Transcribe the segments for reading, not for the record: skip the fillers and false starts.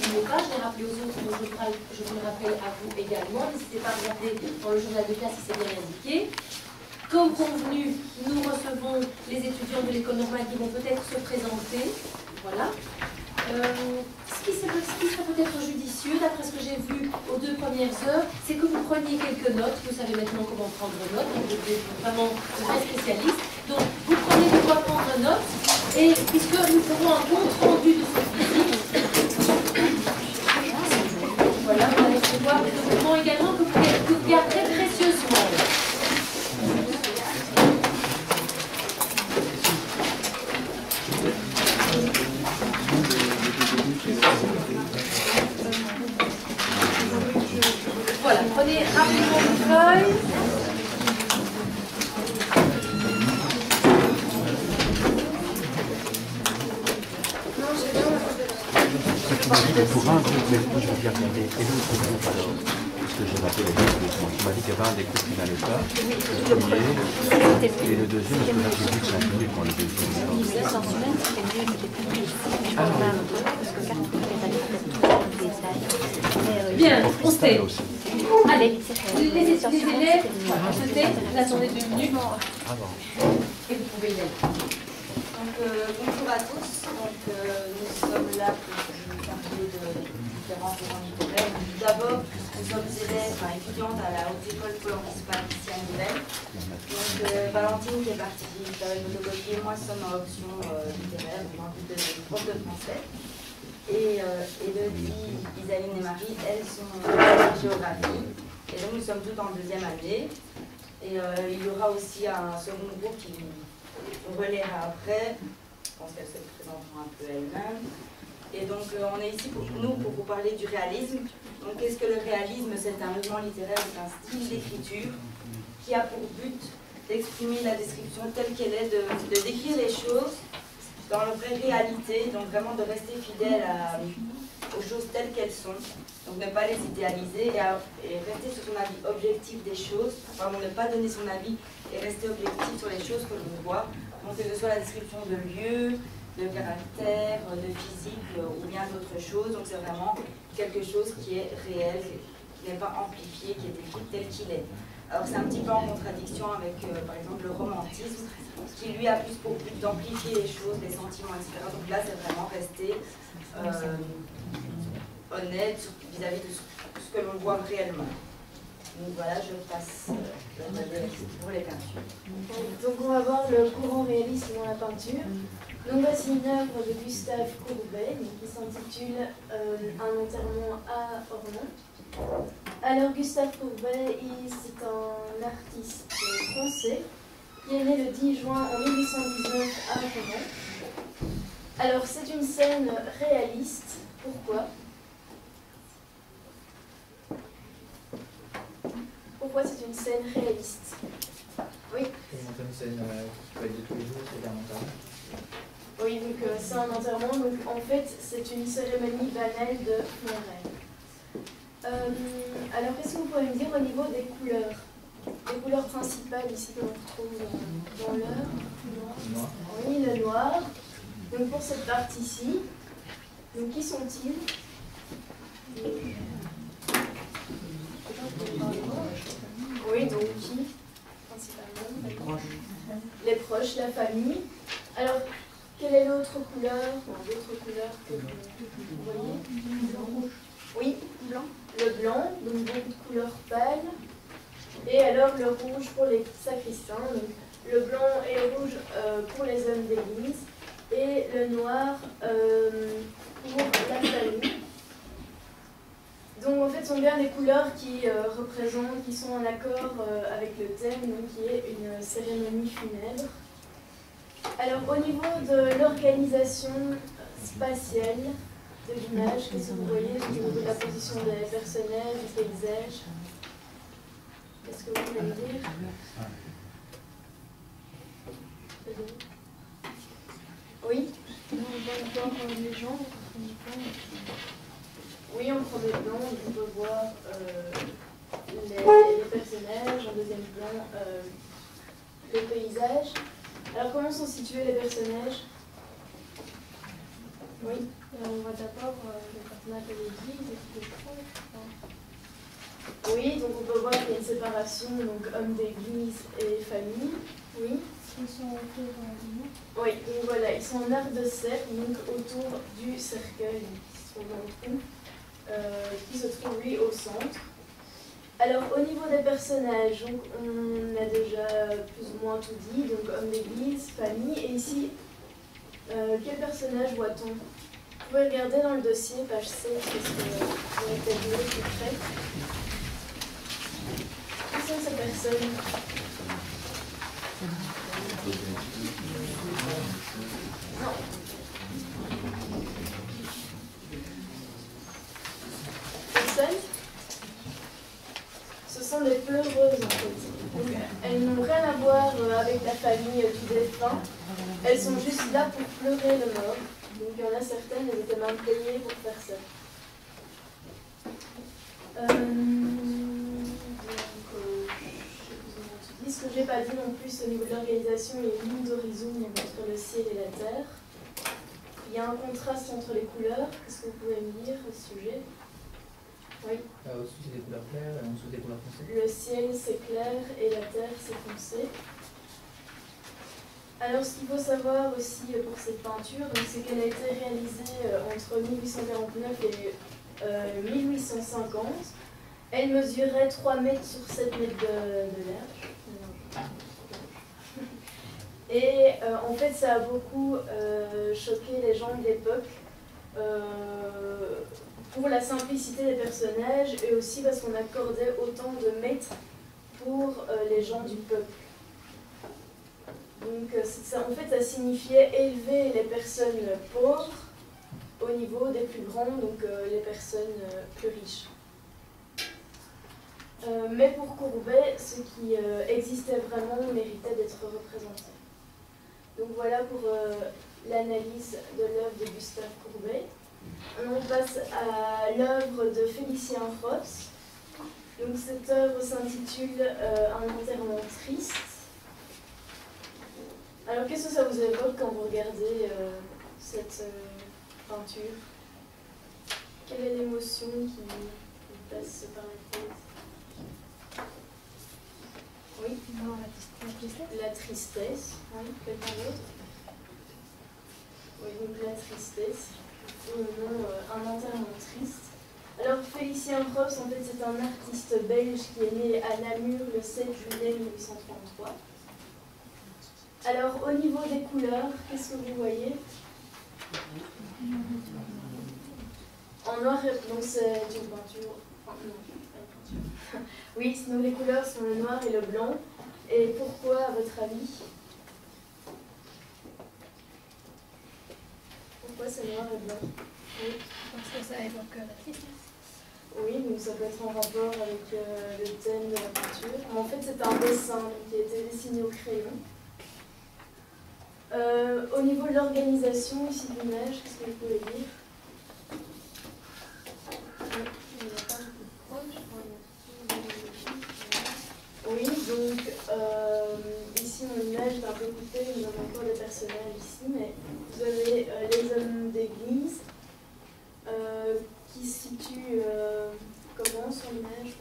n'oubliez pas, je l'ai rappelé aux autres, mais je vous le rappelle à vous également. N'hésitez pas à regarder dans le journal de classe si c'est bien indiqué. Comme convenu, nous recevons les étudiants de l'école normale qui vont peut-être se présenter. Voilà. Ce qui serait peut-être judicieux, d'après ce que j'ai vu aux 2 premières heures, c'est que vous preniez quelques notes. Vous savez maintenant comment prendre note, donc vous êtes vraiment très spécialiste. Donc, vous prenez de quoi prendre note, et puisque nous ferons un compte rendu de cette visite, voilà, vous allez recevoir des documents également que vous garderez précieusement. Voilà, prenez rapidement une feuille. Pour un groupe, mais moi je vais bien regarder. Et l'autre groupe alors, parce que j'ai rappelé les deux groupes. Tu m'as dit qu'il y avait un des groupes qui n'allait pas. Le premier. Et le deuxième, parce que là j'ai vu que c'est un public quand le deuxième. En semaine, c'était mieux, c'était plus précis. Je pense même un peu, parce que Carrefour les allait peut-être tout dans le détail. Bien, on sait. Allez, les élèves, se taisent, vous attendez 2 minutes. Et vous pouvez y aller. Donc, bonjour à tous. Donc, nous sommes là pour vous parler de différents courants littéraires. D'abord, nous sommes élèves, étudiantes à la Haute École Pôle Municipal ici à Nivelles. Donc, Valentine qui est partie avec l'autographie et moi sommes en option littéraire, donc en de prof de français. Et Elodie, Isaline et Marie, elles sont en géographie. Et donc, nous sommes toutes en 2e année. Et il y aura aussi un second groupe qui relaiera après. Je pense qu'elle se présentera un peu elle-même. Et donc, on est ici pour vous parler du réalisme. Donc, qu'est-ce que le réalisme? C'est un mouvement littéraire, c'est un style d'écriture qui a pour but d'exprimer la description telle qu'elle est, de décrire les choses dans leur vraie réalité, donc vraiment de rester fidèle aux choses telles qu'elles sont. Donc, ne pas les idéaliser et rester sur son avis objectif des choses, vraiment ne pas donner son avis et rester objectif sur les choses que l'on voit. Donc, que ce soit la description de lieux, de caractère, de physique ou bien d'autres choses. Donc, c'est vraiment quelque chose qui est réel, qui n'est pas amplifié, qui est décrit tel qu'il est. Alors, c'est un petit peu en contradiction avec, par exemple, le romantisme, qui lui a plus pour but d'amplifier les choses, les sentiments, etc. Donc là, c'est vraiment rester honnête vis-à-vis de ce que l'on voit réellement. Donc voilà, je passe pour les peintures. Donc on va voir le courant réalisme dans la peinture. Donc voici une œuvre de Gustave Courbet qui s'intitule Un enterrement à Ornans. Alors Gustave Courbet, c'est un artiste français qui est né le 10 juin en 1819 à Ornans. Alors c'est une scène réaliste. Pourquoi ? Pourquoi c'est une scène réaliste? Oui. C'est une scène qui peut être de tous les jours, c'est un enterrement. Oui, donc c'est un enterrement. Donc en fait, c'est une cérémonie banale de funérailles. Alors, qu'est-ce que vous pouvez me dire au niveau des couleurs? Les couleurs principales ici que l'on retrouve dans l'œuvre. Oui, le noir. Donc pour cette partie-ci, donc qui sont-ils? Oui, donc qui principalement? Les proches, la famille. Alors, quelle est l'autre couleur? D'autres couleurs que vous voyez? Oui, blanc. Le blanc, donc beaucoup de couleurs pâles. Et alors le rouge pour les sacristains, donc le blanc et le rouge pour les hommes d'église, et le noir pour la famille. Donc en fait, ce sont bien des couleurs qui représentent, qui sont en accord avec le thème, donc, qui est une cérémonie funèbre. Alors au niveau de l'organisation spatiale de l'image, qu'est-ce que vous voyez au niveau de la position des personnages, du paysage? Qu'est-ce que vous voulez me dire? Oui? Non, on voit encore les gens, Oui, en premier plan, on peut voir les personnages, en deuxième plan, le paysage. Alors, comment sont situés les personnages? Oui? On voit d'abord le personnage de l'Église et puis le prêtre. Oui, donc on peut voir qu'il y a une séparation, donc homme d'église et famille. Oui. Ils sont autour du mur. Oui, donc voilà, ils sont en arc de cercle, donc autour du cercueil qui se trouve dans le trou, qui se trouve lui au centre. Alors au niveau des personnages, donc, on a déjà plus ou moins tout dit, donc homme d'église, famille, et ici, quel personnage voit-on? Vous pouvez regarder dans le dossier, page 7, parce que vous avez peut-être vu plus près. Qui sont ces personnes? Non. Personne? Ce sont des pleureuses en fait. Donc, elles n'ont rien à voir avec la famille du défunt. Elles sont juste là pour pleurer le mort. Donc il y en a certaines, elles étaient même payées pour faire ça. Ce que j'ai pas dit non plus au niveau de l'organisation, il y a une ligne d'horizon entre le ciel et la terre. Il y a un contraste entre les couleurs. Qu'est-ce que vous pouvez me dire au sujet? Oui. Au-dessus c'est des couleurs claires et en dessous des couleurs foncées. Le ciel c'est clair et la terre c'est foncé. Alors ce qu'il faut savoir aussi pour cette peinture, c'est qu'elle a été réalisée entre 1849 et 1850. Elle mesurait 3 mètres sur 7 mètres de large. Et en fait ça a beaucoup choqué les gens de l'époque pour la simplicité des personnages et aussi parce qu'on accordait autant de mètres pour les gens du peuple. Donc ça, en fait ça signifiait élever les personnes pauvres au niveau des plus grands, donc les personnes plus riches. Mais pour Courbet, ce qui existait vraiment méritait d'être représenté. Donc voilà pour l'analyse de l'œuvre de Gustave Courbet. On passe à l'œuvre de Félicien Rops. Donc cette œuvre s'intitule Un enterrement triste. Alors qu'est-ce que ça vous évoque quand vous regardez cette peinture? Quelle est l'émotion qui vous passe par la tête? Oui. Non, la tristesse. La tristesse. Oui, quelqu'un d'autre? Oui, donc la tristesse. Ou non, un enterrement triste. Alors Félicien Rops, en fait, c'est un artiste belge qui est né à Namur le 7 juillet 1833. Alors au niveau des couleurs, qu'est-ce que vous voyez? En noir et blanc, c'est une peinture. Enfin, non, pas une peinture. Oui, sinon les couleurs sont le noir et le blanc. Et pourquoi, à votre avis? Pourquoi c'est noir et blanc? Oui. Parce que ça évoque la tristesse. Oui, donc ça peut être en rapport avec le thème de la peinture. En fait, c'est un dessin qui a été dessiné au crayon. Au niveau de l'organisation ici de l'image, qu'est-ce que vous pouvez dire? Oui, donc ici on a une image d'un peu coupée, nous avons encore des personnages ici, mais vous avez les hommes d'église qui se situent comment sur l'image?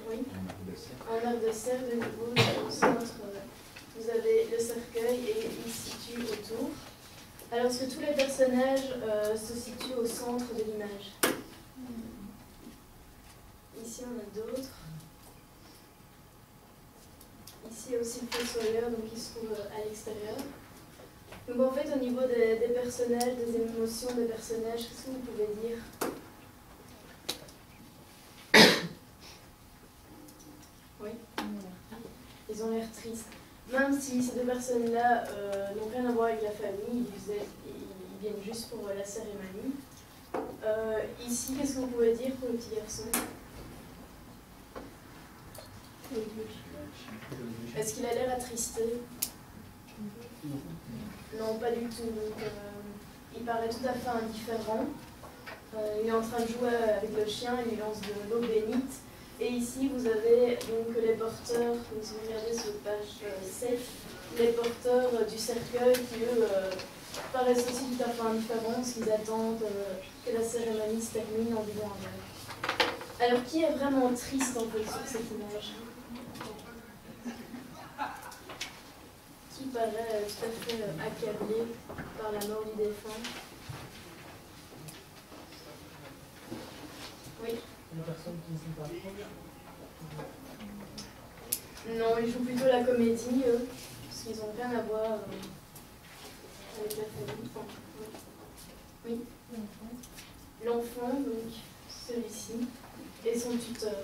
Oui. En arc de cercle, de nouveau, au centre, vous avez le cercueil et il se situe autour. Alors que tous les personnages se situent au centre de l'image. Ici, on a d'autres. Ici, il y a aussi le fossoyeur, donc il se trouve à l'extérieur. Donc en fait, au niveau des personnages, des émotions des personnages, qu'est-ce que vous pouvez dire? Oui. Ils ont l'air tristes. Même si ces deux personnes-là n'ont rien à voir avec la famille, ils viennent juste pour la cérémonie. Ici, qu'est-ce que vous pouvez dire pour le petit garçon? Est-ce qu'il a l'air attristé? Non, pas du tout. Donc, il paraît tout à fait indifférent. Il est en train de jouer avec le chien, il lui lance de l'eau bénite. Et ici, vous avez donc les porteurs, donc si vous regardez sur page 7, les porteurs du cercueil qui, eux, paraissent aussi tout à fait indifférents, parce qu'ils attendent que la cérémonie se termine en disant un verre. Alors, qui est vraiment triste en fait sur cette image? Qui paraît tout à fait accablé par la mort du défunt? Oui. Une personne qui ne joue pas. Non, ils jouent plutôt la comédie, eux, parce qu'ils n'ont rien à voir avec la famille. Enfin, oui. L'enfant, donc, celui-ci, et son tuteur.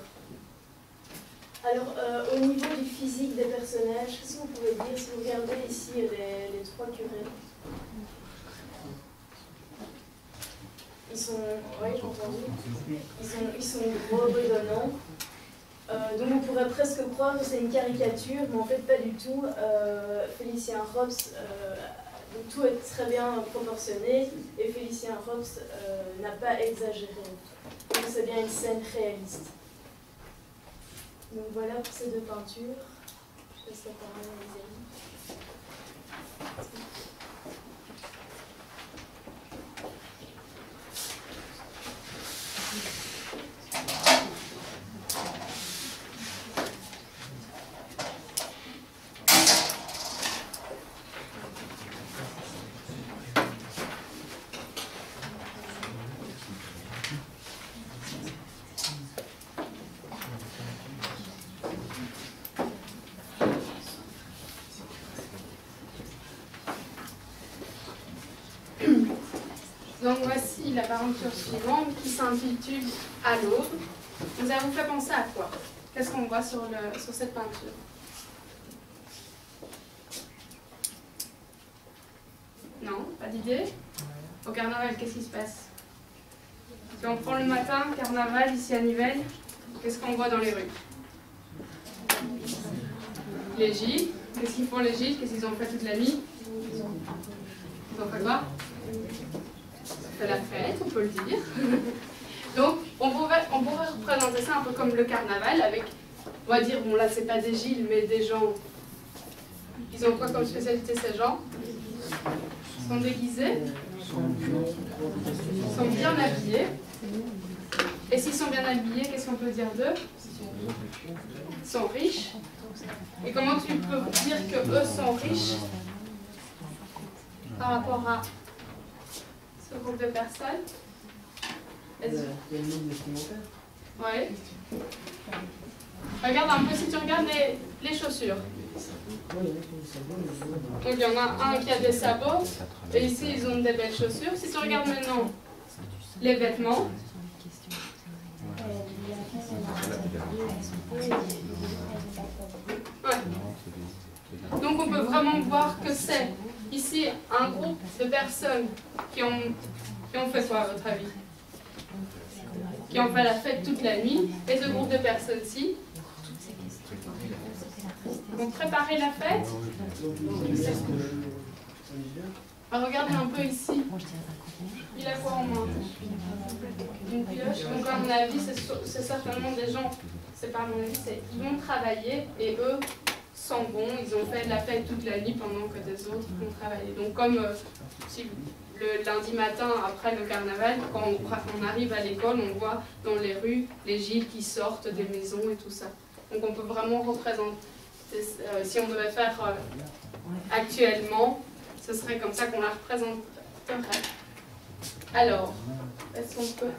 Alors, au niveau du physique des personnages, qu'est-ce que vous pouvez dire si vous regardez ici les trois curés? Ils sont, oui, j'ai entendu, ils sont gros, bredonnants. Donc on pourrait presque croire que c'est une caricature, mais en fait pas du tout. Félicien Rops, donc tout est très bien proportionné, et Félicien Rops n'a pas exagéré. Donc c'est bien une scène réaliste. Donc voilà pour ces deux peintures. Je laisse la parole à mes amis. Donc voici la peinture suivante qui s'intitule « À l'aube ». Ça vous fait penser à quoi? Qu'est-ce qu'on voit sur cette peinture? Non, pas d'idée? Au carnaval, qu'est-ce qui se passe? Si on prend le matin, carnaval, ici à Nivelles, qu'est-ce qu'on voit dans les rues? Les gîtes. Qu'est-ce qu'ils font les gîtes? Qu'est-ce qu'ils ont fait toute la nuit? Ils ont fait quoi? C'est la fête, on peut le dire. Donc, on pourrait représenter ça un peu comme le carnaval, avec, on va dire, bon là c'est pas des gilets, mais des gens. Ils ont quoi comme spécialité ces gens? Ils sont déguisés, ils sont bien habillés. Et s'ils sont bien habillés, qu'est-ce qu'on peut dire d'eux? Ils sont riches. Et comment tu peux dire qu'eux sont riches par rapport à ce groupe de personnes? Ouais. Regarde un peu si tu regardes les chaussures. Donc il y en a un qui a des sabots, et ici ils ont des belles chaussures. Si tu regardes maintenant les vêtements, ouais. Donc on peut vraiment voir que c'est ici un groupe de personnes qui ont fait quoi à votre avis? Qui ont fait la fête toute la nuit, et ce groupe de personnes-ci ont préparé la fête. Alors, regardez un peu ici. Il a quoi en main? Une pioche. Donc à mon avis, c'est certainement des gens, c'est pas à mon avis, ils vont travailler et eux sont bons, ils ont fait la fête toute la nuit pendant que des autres vont travailler. Donc comme si le lundi matin, après le carnaval, quand on arrive à l'école, on voit dans les rues les gîtes qui sortent des maisons et tout ça. Donc on peut vraiment représenter, si on devait faire actuellement, ce serait comme ça qu'on la représenterait. Alors, est-ce qu'on peut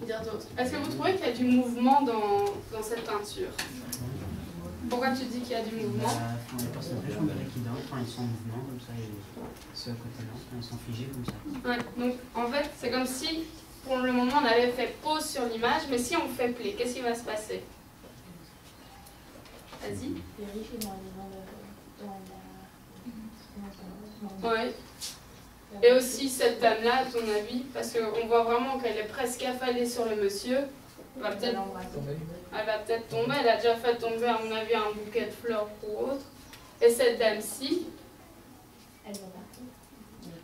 dire d'autres? Est-ce que vous trouvez qu'il y a du mouvement dans cette peinture? Pourquoi tu dis qu'il y a du mouvement? Les personnages, on dirait qu'ils dansent, quand ils sont en mouvement, comme ça, et ceux à côté là, quand ils sont figés comme ça. Ouais, donc en fait, c'est comme si, pour le moment, on avait fait pause sur l'image, mais si on fait play, qu'est-ce qui va se passer? Vas-y. Ouais. Et aussi cette dame-là, à ton avis, parce qu'on voit vraiment qu'elle est presque affalée sur le monsieur. Elle va peut-être tomber, elle a déjà fait tomber à mon avis un bouquet de fleurs ou autre. Et cette dame-ci,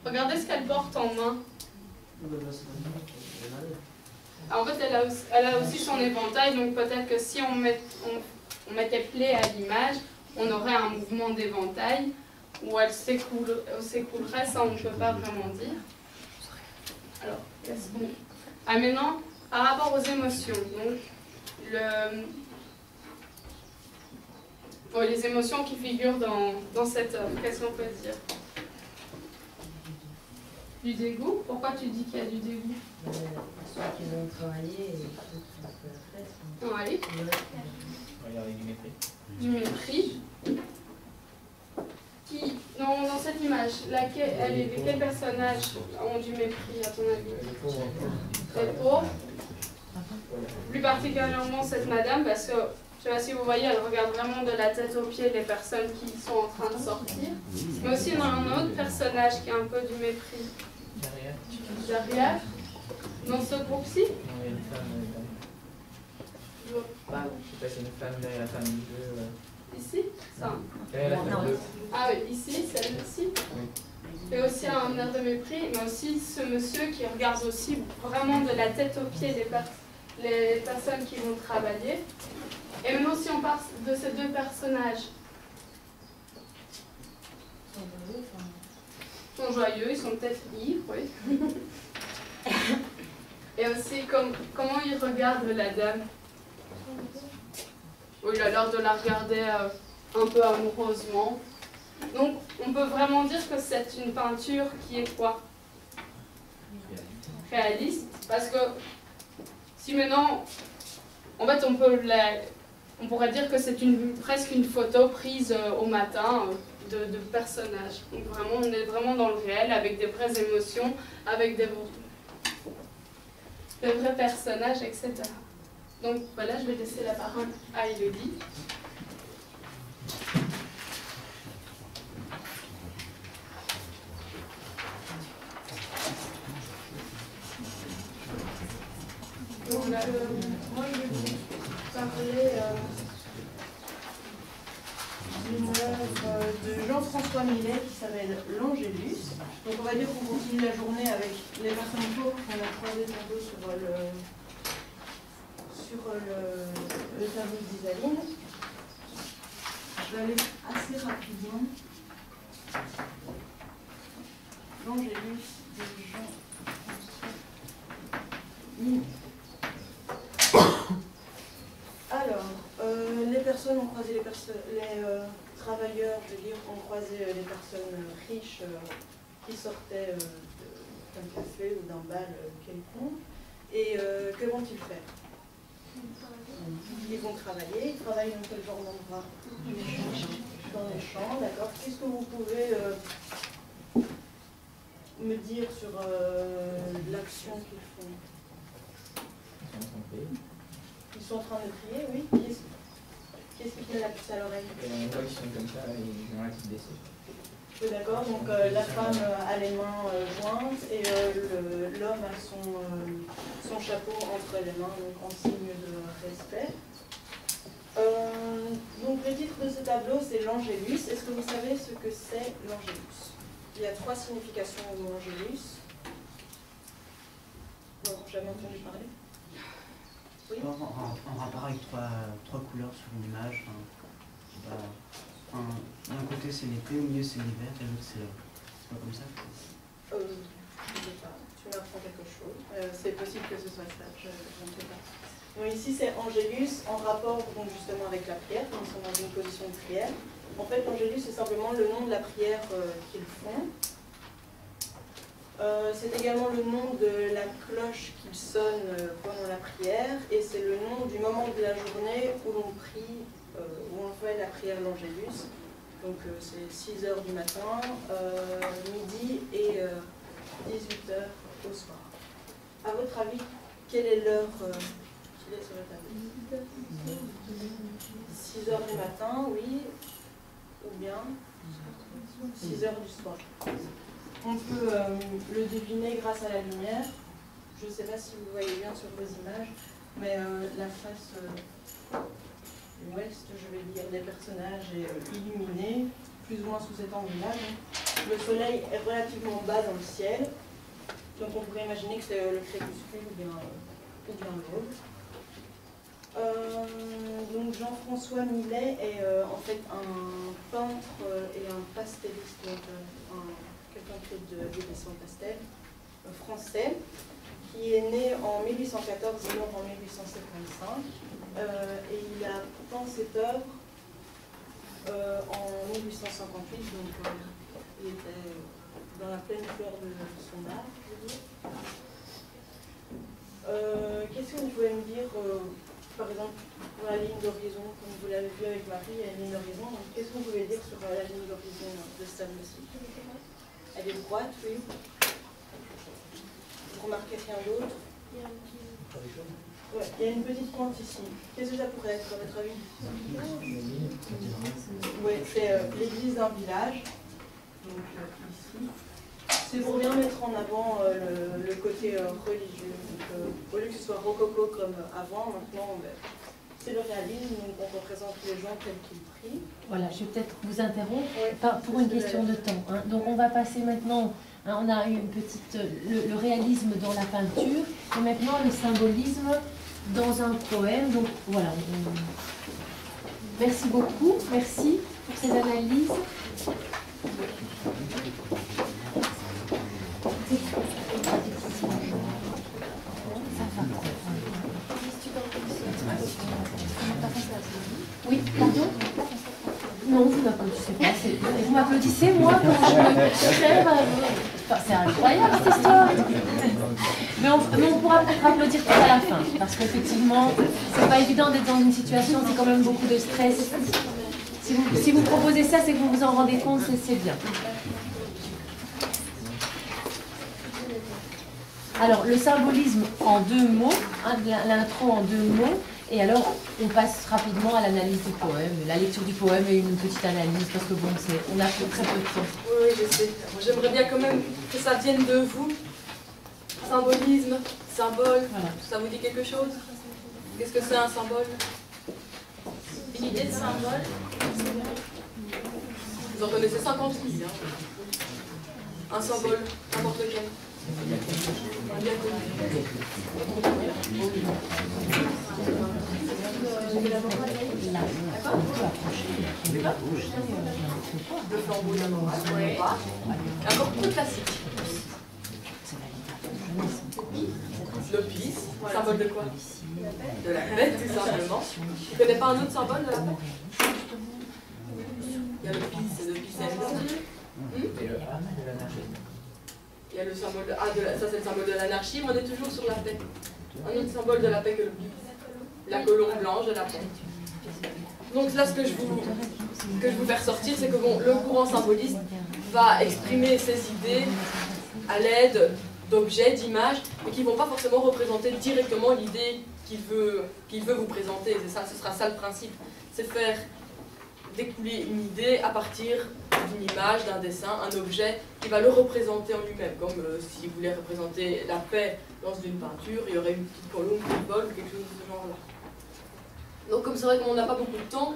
regardez ce qu'elle porte en main. En fait, elle a aussi son éventail, donc peut-être que si on mettait play à l'image, on aurait un mouvement d'éventail où elle s'écroulerait, ça on ne peut pas vraiment dire. Alors, qu'est-ce qu'on... Ah, maintenant, par rapport aux émotions, donc, les émotions qui figurent dans cette œuvre, qu'est-ce qu'on peut dire? Du dégoût? Pourquoi tu dis qu'il y a du dégoût? Ceux qui vont travailler et ceux qui font la fête. Oui. Regardez du mépris. Du mépris. Qui, dans cette image, quels personnages ont du mépris à ton avis? Les pauvres. Plus particulièrement cette madame, parce que je ne sais pas si vous voyez, elle regarde vraiment de la tête aux pieds les personnes qui sont en train de sortir. Mais aussi, il y a un autre personnage qui a un peu du mépris. Derrière. Dans ce groupe-ci? Non, il y a une femme. Je vois pas. Je sais pas, c'est une femme derrière la femme 2. Ici? Ça. Derrière la femme 2. Ah oui, ici, celle-ci. Et aussi un air de mépris, mais aussi ce monsieur qui regarde aussi vraiment de la tête aux pieds les personnes qui vont travailler. Et maintenant, si on parle de ces deux personnages, ils sont joyeux, ils sont peut-être ivres, oui. Et aussi, comment ils regardent la dame. Oui, il a l'air de la regarder un peu amoureusement. Donc, on peut vraiment dire que c'est une peinture qui est quoi? Réaliste. Parce que si maintenant, en fait, on pourrait dire que c'est presque une photo prise au matin de personnages. Donc vraiment, on est vraiment dans le réel, avec des vraies émotions, avec des vrais personnages, etc. Donc voilà, je vais laisser la parole à Elodie. Donc, moi, je vais vous parler d'une œuvre de Jean-François Millet qui s'appelle L'Angélus. Donc, on va dire qu'on continue la journée avec les personnes pauvres qu'on a croisées tantôt sur le tableau d'Isaline. Je vais aller assez rapidement. L'Angélus de Jean-François Millet. Alors, les personnes ont croisé les travailleurs, je veux dire, ont croisé les personnes riches qui sortaient d'un café ou d'un bal quelconque. Et que vont-ils faire? Ils vont travailler. Ils travaillent dans quel genre d'endroit? Dans les champs, d'accord. Qu'est-ce que vous pouvez me dire sur l'action qu'ils font? Ils sont en train de prier, oui. Qu'est-ce qui fait la puce à l'oreille? Ils sont comme ça et ils ont un petit décès. Oui, d'accord. Donc la femme a les mains jointes et l'homme a son chapeau entre les mains, donc en signe de respect. Donc le titre de ce tableau, c'est l'Angélus. Est-ce que vous savez ce que c'est l'Angélus? Il y a 3 significations au mot Angélus. Non, jamais entendu parler? Oui. En rapport avec trois couleurs sur une image. D'un côté c'est l'été, au milieu c'est l'hiver, et l'autre c'est pas comme ça? Je ne sais pas, tu m'apprends quelque chose. C'est possible que ce soit ça, je ne sais pas. Donc ici c'est Angélus en rapport donc, justement avec la prière, quand ils sont dans une position de prière. En fait l'Angélus c'est simplement le nom de la prière qu'ils font. C'est également le nom de la cloche qu'ils sonnent pendant la prière et c'est le nom du moment de la journée où l'on prie, où on fait la prière l'Angélus. Donc c'est 6h du matin, midi et 18h au soir. À votre avis, quelle est l'heure qu'il est sur le tableau? 6h du matin, oui, ou bien 6h du soir. On peut le deviner grâce à la lumière. Je ne sais pas si vous voyez bien sur vos images, mais la face ouest, je vais dire, des personnages est illuminée, plus ou moins sous cet angle-là. Le soleil est relativement bas dans le ciel, donc on pourrait imaginer que c'est le crépuscule ou bien l'aube. Donc Jean-François Millet est en fait un peintre et un pasteliste, donc quelqu'un qui fait des dessins pastel français, qui est né en 1814 et mort en 1855. Et il a peint cette œuvre en 1858, donc il était dans la pleine fleur de son art, je veux dire. Qu'est-ce que vous pouvez me dire, par exemple, pour la ligne d'horizon, comme vous l'avez vu avec Marie, il y a une ligne d'horizon. Qu'est-ce que vous pouvez dire sur la ligne d'horizon de cette œuvre-ci? Elle est droite, oui. Vous remarquez rien d'autre? Ouais, il y a une petite pointe ici. Qu'est-ce que ça pourrait être, à votre avis? Oui, c'est l'église d'un village. Donc ici. C'est pour bien mettre en avant le côté religieux. Donc, au lieu que ce soit rococo comme avant, maintenant, c'est le réalisme, donc on représente les gens tels qu'ils prient. Voilà, je vais peut-être vous interrompre pour une question de temps. Hein. Donc on va passer maintenant, hein, on a eu une petite, le réalisme dans la peinture, et maintenant le symbolisme dans un poème. Donc voilà, merci beaucoup, merci pour ces analyses. Oui, pardon? Non, vous m'applaudissez pas. Vous m'applaudissez, moi, quand je me crève. Enfin, c'est incroyable, cette histoire. Mais on pourra peut-être applaudir tout à la fin. Parce qu'effectivement, c'est pas évident d'être dans une situation, c'est quand même beaucoup de stress. Si vous proposez ça, c'est que vous vous en rendez compte, c'est bien. Alors, le symbolisme en 2 mots, hein, l'intro en 2 mots, et alors on passe rapidement à l'analyse du poème, la lecture du poème et une petite analyse, parce que bon, on a très peu de temps. Oui, je sais. J'aimerais bien quand même que ça vienne de vous. Symbolisme, symbole, voilà. Ça vous dit quelque chose? Qu'est-ce que c'est un symbole? Une idée de symbole. Vous en connaissez 50 000. Hein. Un symbole, n'importe lequel. Bien connu. Le flambeau d'amour. Oui. Encore plus classique. Le pis, symbole de quoi? De la paix, tout simplement. Tu connais pas un autre symbole de la paix? Il y a le pis, c'est le pis. Il y a le symbole de... Ah, ça c'est le symbole de l'anarchie, mais on est toujours sur la paix. Un autre symbole de la paix que le pis. La colombe blanche de la paix. Donc là, ce que je vous fais ressortir, c'est que bon, le courant symboliste va exprimer ses idées à l'aide d'objets, d'images, mais qui ne vont pas forcément représenter directement l'idée qu'il veut vous présenter. C'est ça, ce sera ça le principe. C'est faire découler une idée à partir d'une image, d'un dessin, un objet qui va le représenter en lui-même. Comme si vous voulez représenter la paix dans une peinture, il y aurait une petite colombe qui vole ou quelque chose de ce genre-là. Donc comme c'est vrai qu'on n'a pas beaucoup de temps,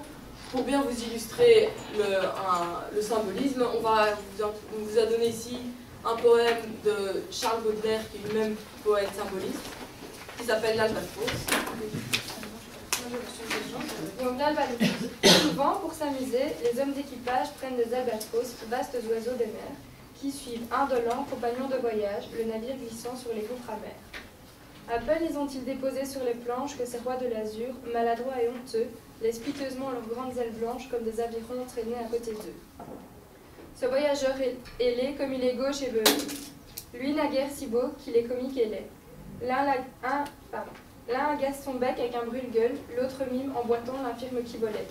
pour bien vous illustrer le symbolisme, on vous a donné ici un poème de Charles Baudelaire, qui est lui-même poète symboliste, qui s'appelle l'Albatros. Donc l'albatros. Souvent, pour s'amuser, les hommes d'équipage prennent des albatros, vastes oiseaux des mers, qui suivent indolents, compagnons de voyage, le navire glissant sur les gouffres amers. À peine les ont-ils déposés sur les planches que ces rois de l'azur, maladroits et honteux, laissent piteusement leurs grandes ailes blanches comme des avirons traînés à côté d'eux. Ce voyageur ailé, comme il est gauche et velu, lui n'a guère si beau qu'il est comique et laid. L'un agace son bec avec un brûle-gueule, l'autre mime en boitant l'infirme qui volait.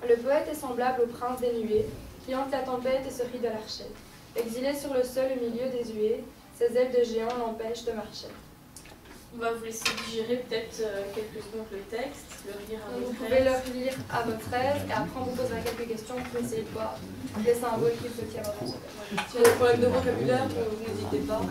Le poète est semblable au prince des nuées, qui hante la tempête et se rit de l'archet. Exilé sur le sol au milieu des huées, ses ailes de géant l'empêchent de marcher. On va vous laisser digérer peut-être quelques secondes le texte, le lire à votre aise. Vous pouvez le lire à votre aise et après on vous posera quelques questions pour essayer de voir les symboles qu'il peut y avoir dans ce texte. Si vous avez des problèmes de vocabulaire, vous n'hésitez pas.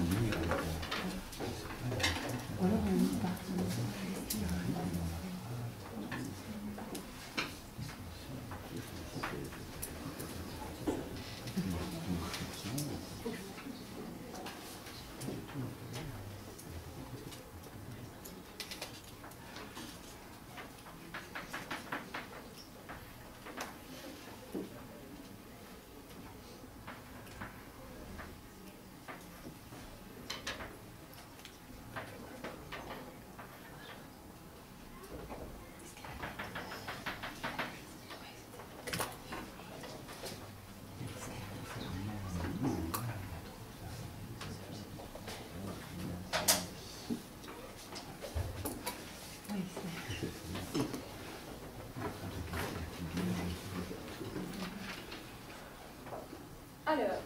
Alors,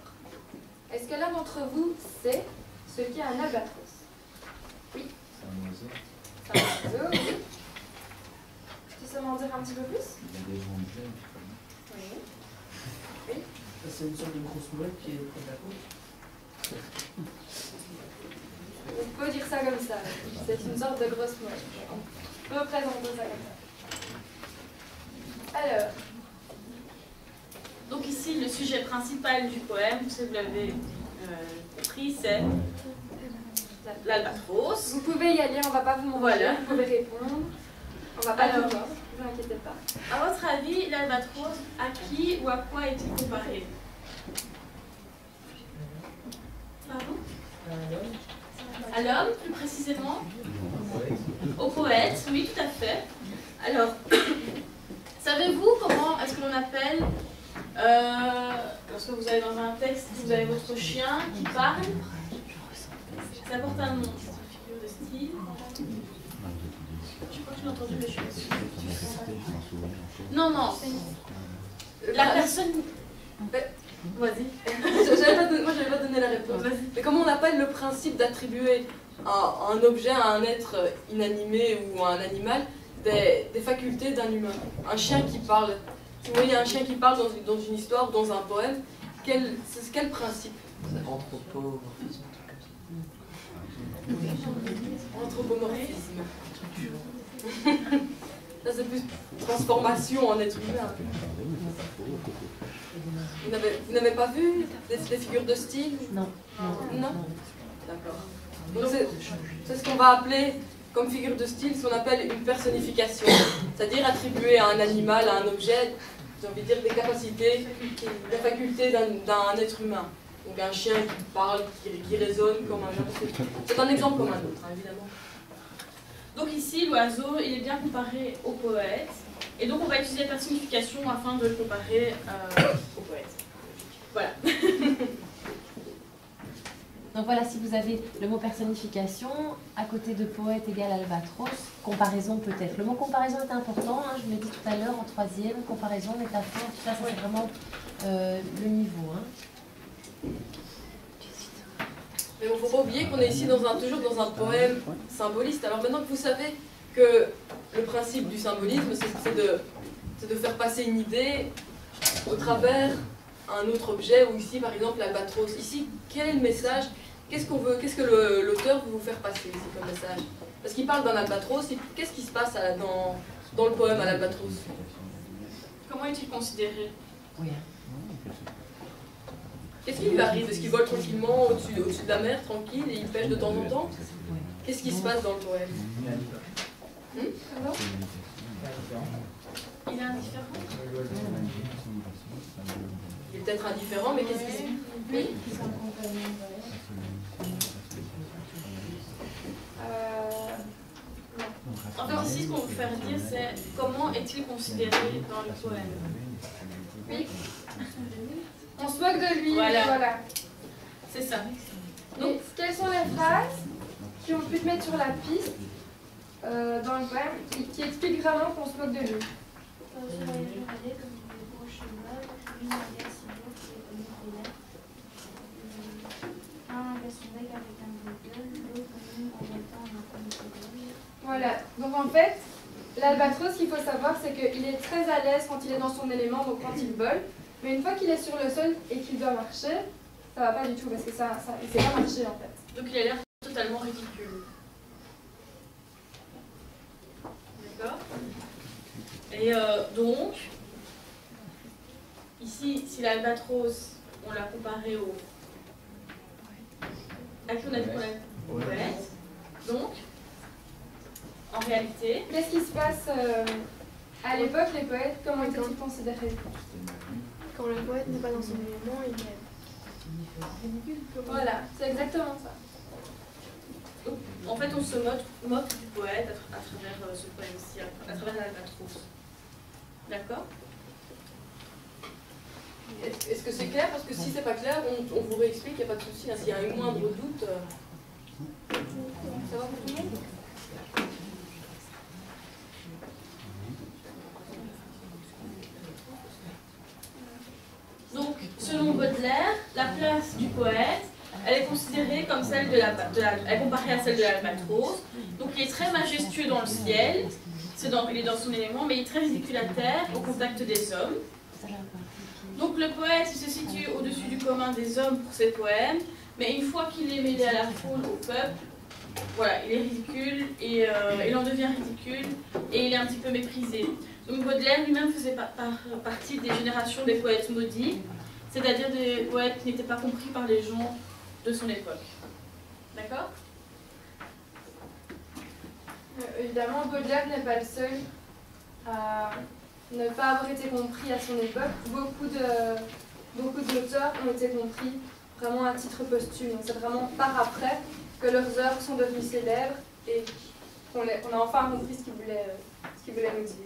est-ce que l'un d'entre vous sait ce qu'est un albatros? Oui. C'est un oiseau. C'est un oiseau, oui. Tu sais m'en dire un petit peu plus? Il y a des grandes ailes. Oui. Oui. C'est une sorte de grosse mouette qui est près de la côte. On peut dire ça comme ça. C'est une sorte de grosse mouette. On peut présenter ça comme ça. Alors. Donc ici, le sujet principal du poème, si vous l'avez compris, c'est l'albatros. Vous pouvez y aller, on ne va pas vous mentir, voilà. Vous pouvez répondre. On va pas Alors, vous voir, ne vous inquiétez pas. À votre avis, l'albatros, à qui ou à quoi est-il comparé? Pardon? À l'homme, plus précisément? Au poète, oui, tout à fait. Alors, savez-vous comment est-ce que l'on appelle, lorsque vous allez dans un texte, vous avez votre chien qui parle, ça porte un nom, c'est une figure de style. Je crois que j'ai entendu le chien. Non, non. La personne... Vas-y. Moi, j'avais pas donné la réponse. Mais comment on appelle le principe d'attribuer à un objet, à un être inanimé ou à un animal, des facultés d'un humain? Un chien qui parle. Si vous voyez un chien qui parle dans une histoire ou dans un poème, c'est quel principe? Anthropomorphisme. Anthropomorphisme. Ça, c'est plus transformation en être humain. Vous n'avez pas vu des figures de style? Non. Non? D'accord. Donc c'est ce qu'on va appeler comme figure de style, ce qu'on appelle une personnification. C'est-à-dire attribuer à un animal, à un objet, j'ai envie de dire des capacités, des facultés d'un être humain. Donc un chien qui parle, qui résonne comme un genre. C'est un exemple comme un autre, hein, évidemment. Donc ici, l'oiseau, il est bien comparé au poète. Et donc on va utiliser la personnification afin de le comparer au poète. Voilà. Donc voilà, si vous avez le mot personnification, à côté de poète égale albatros, comparaison peut-être. Le mot comparaison est important, hein, je l'ai dit tout à l'heure en troisième, comparaison, métaphore, tout ça, c'est vraiment le niveau. Hein. Mais il ne faut pas oublier qu'on est ici toujours dans un poème symboliste. Alors maintenant que vous savez que le principe du symbolisme, c'est de faire passer une idée au travers un autre objet, ou ici par exemple l'albatros. Ici, quel est le message? Qu'est-ce que l'auteur veut vous faire passer ici comme message? Parce qu'il parle d'un albatros, qu'est-ce qui se passe dans le poème à l'albatros? Comment est-il considéré? Oui. Qu'est-ce qui lui arrive? Est-ce qu'il vole tranquillement au-dessus de la mer, tranquille, et il pêche de temps en temps? Qu'est-ce qui se passe dans le poème? Alors il est indifférent? Il est peut-être indifférent, mais qu'est-ce qui se passe? Oui. En fait, ici, ce qu'on veut faire dire, c'est comment est-il considéré dans le poème? Oui. On se moque de lui, voilà. C'est ça. Donc, quelles sont les phrases qui ont pu te mettre sur la piste dans le poème qui expliquent vraiment qu'on se moque de lui? Voilà, donc en fait, l'albatros, ce qu'il faut savoir, c'est qu'il est très à l'aise quand il est dans son élément, donc quand il vole. Mais une fois qu'il est sur le sol et qu'il doit marcher, ça va pas du tout, parce que ça il sait pas marcher en fait. Donc il a l'air totalement ridicule. D'accord? Et donc, ici, si l'albatros, on l'a comparé au... À qui on a dit qu'on l'a poète. Donc, en réalité... Qu'est-ce qui se passe à l'époque, les poètes, comment étaient-ils considérés? Quand le poète n'est pas dans son élément, il est ridicule. Voilà, c'est exactement ça. Donc, en fait, on se moque du poète à travers ce poème-ci, à travers l'albatros. D'accord? Est-ce que c'est clair? Parce que si c'est pas clair, on vous réexplique, il n'y a pas de souci. Hein. S'il y a un moindre doute, ça va pour tout le monde? Donc, ce selon Baudelaire, la place du poète, elle est considérée comme celle elle est comparée à celle de l'albatros. Donc il est très majestueux dans le ciel, il est dans son élément, mais il est très ridicule à terre, au contact des hommes. Donc le poète, il se situe au-dessus du commun des hommes pour ses poèmes, mais une fois qu'il est mêlé à la foule, au peuple, voilà, il est ridicule et il en devient ridicule et il est un petit peu méprisé. Donc Baudelaire lui-même faisait partie des générations des poètes maudits, c'est-à-dire des poètes qui n'étaient pas compris par les gens de son époque. D'accord ? Évidemment, Baudelaire n'est pas le seul à ne pas avoir été compris à son époque. Beaucoup d'auteurs ont été compris vraiment à titre posthume. C'est vraiment par après que leurs œuvres sont devenues célèbres et qu'on a enfin compris ce qu'ils voulaient nous dire.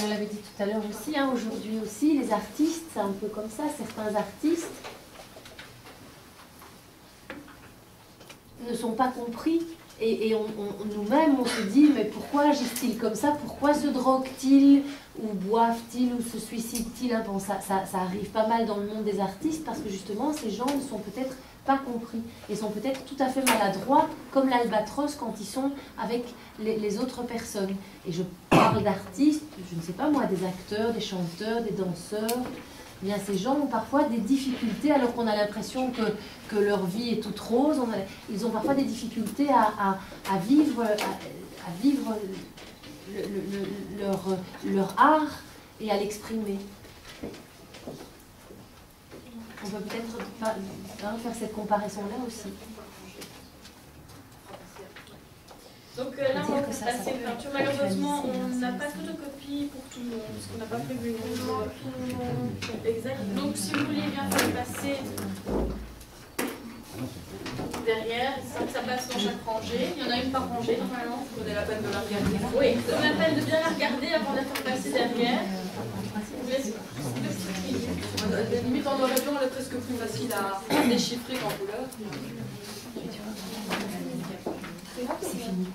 On l'avait dit tout à l'heure aussi, hein, aujourd'hui aussi, les artistes, c'est un peu comme ça, certains artistes ne sont pas compris. Et nous-mêmes, on se dit, mais pourquoi agissent-ils comme ça? Pourquoi se droguent-ils? Ou boivent-ils? Ou se suicident-ils? Bon, ça arrive pas mal dans le monde des artistes, parce que justement, ces gens ne sont peut-être pas compris. Ils sont peut-être tout à fait maladroits, comme l'albatros, quand ils sont avec les autres personnes. Et je parle d'artistes, je ne sais pas moi, des acteurs, des chanteurs, des danseurs. Eh bien, ces gens ont parfois des difficultés, alors qu'on a l'impression que leur vie est toute rose. Ils ont parfois des difficultés à vivre leur art et à l'exprimer. On peut peut-être faire cette comparaison-là aussi. Donc là, on va passer une peinture. Malheureusement, on n'a pas de photocopie pour tout le monde, parce qu'on n'a pas prévu une nombre. Exact. Donc si vous voulez bien faire passer derrière, ça passe dans chaque rangée. Il y en a une par rangée normalement. Prenez la peine de la regarder. Oui, prenez la peine de bien la regarder avant de la faire passer derrière. Limite en noir et blanc, elle est presque plus facile à déchiffrer qu'en couleur. C'est fini.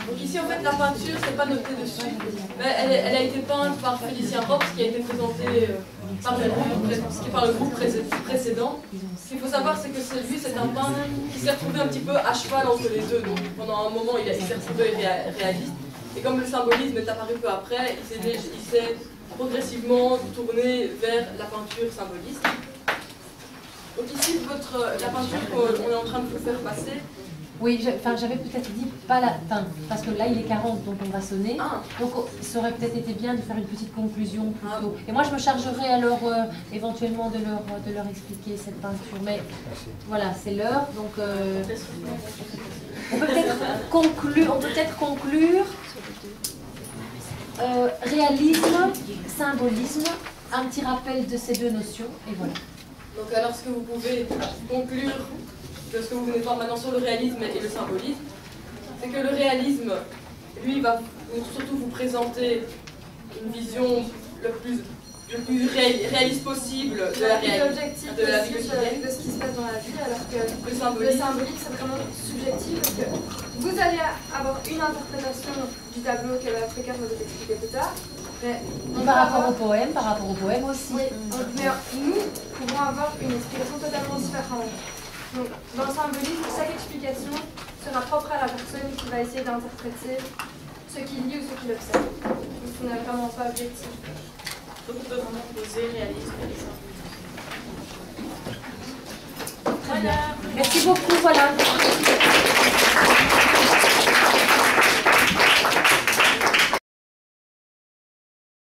Donc ici en fait la peinture c'est pas noté dessus, mais elle a été peinte par Félicien Rops qui a été présentée par le groupe précédent. Ce qu'il faut savoir c'est que lui c'est un peintre qui s'est retrouvé un petit peu à cheval entre les deux, donc pendant un moment il s'est retrouvé réaliste et comme le symbolisme est apparu peu après, il s'est progressivement tourné vers la peinture symboliste. Donc ici, la peinture qu'on est en train de vous faire passer. Oui, j'avais peut-être dit pas la fin, parce que là il est 40, donc on va sonner. Donc ça aurait peut-être été bien de faire une petite conclusion plutôt. Et moi je me chargerai alors éventuellement de leur expliquer cette peinture. Mais voilà, c'est l'heure, donc on peut peut-être conclure. Réalisme, symbolisme, un petit rappel de ces deux notions, et voilà. Donc alors ce que vous pouvez conclure de ce que vous venez de voir maintenant sur le réalisme et le symbolisme, c'est que le réalisme, lui, va surtout vous présenter une vision le plus réaliste possible de la réalité, de la vie quotidienne, de ce qui se passe dans la vie, alors que le symbolisme c'est vraiment subjectif, parce que vous allez avoir une interprétation du tableau que la précaire va vous expliquer plus tard. Par rapport au poème aussi. Oui, mais nous pouvons avoir une explication totalement différente. Donc, dans le symbolisme, chaque explication sera propre à la personne qui va essayer d'interpréter ce qu'il lit ou ce qu'il observe. Donc, ce n'est vraiment pas objectif. Donc, on peut vraiment poser réalisme et symbolisme. Voilà. Merci beaucoup, voilà.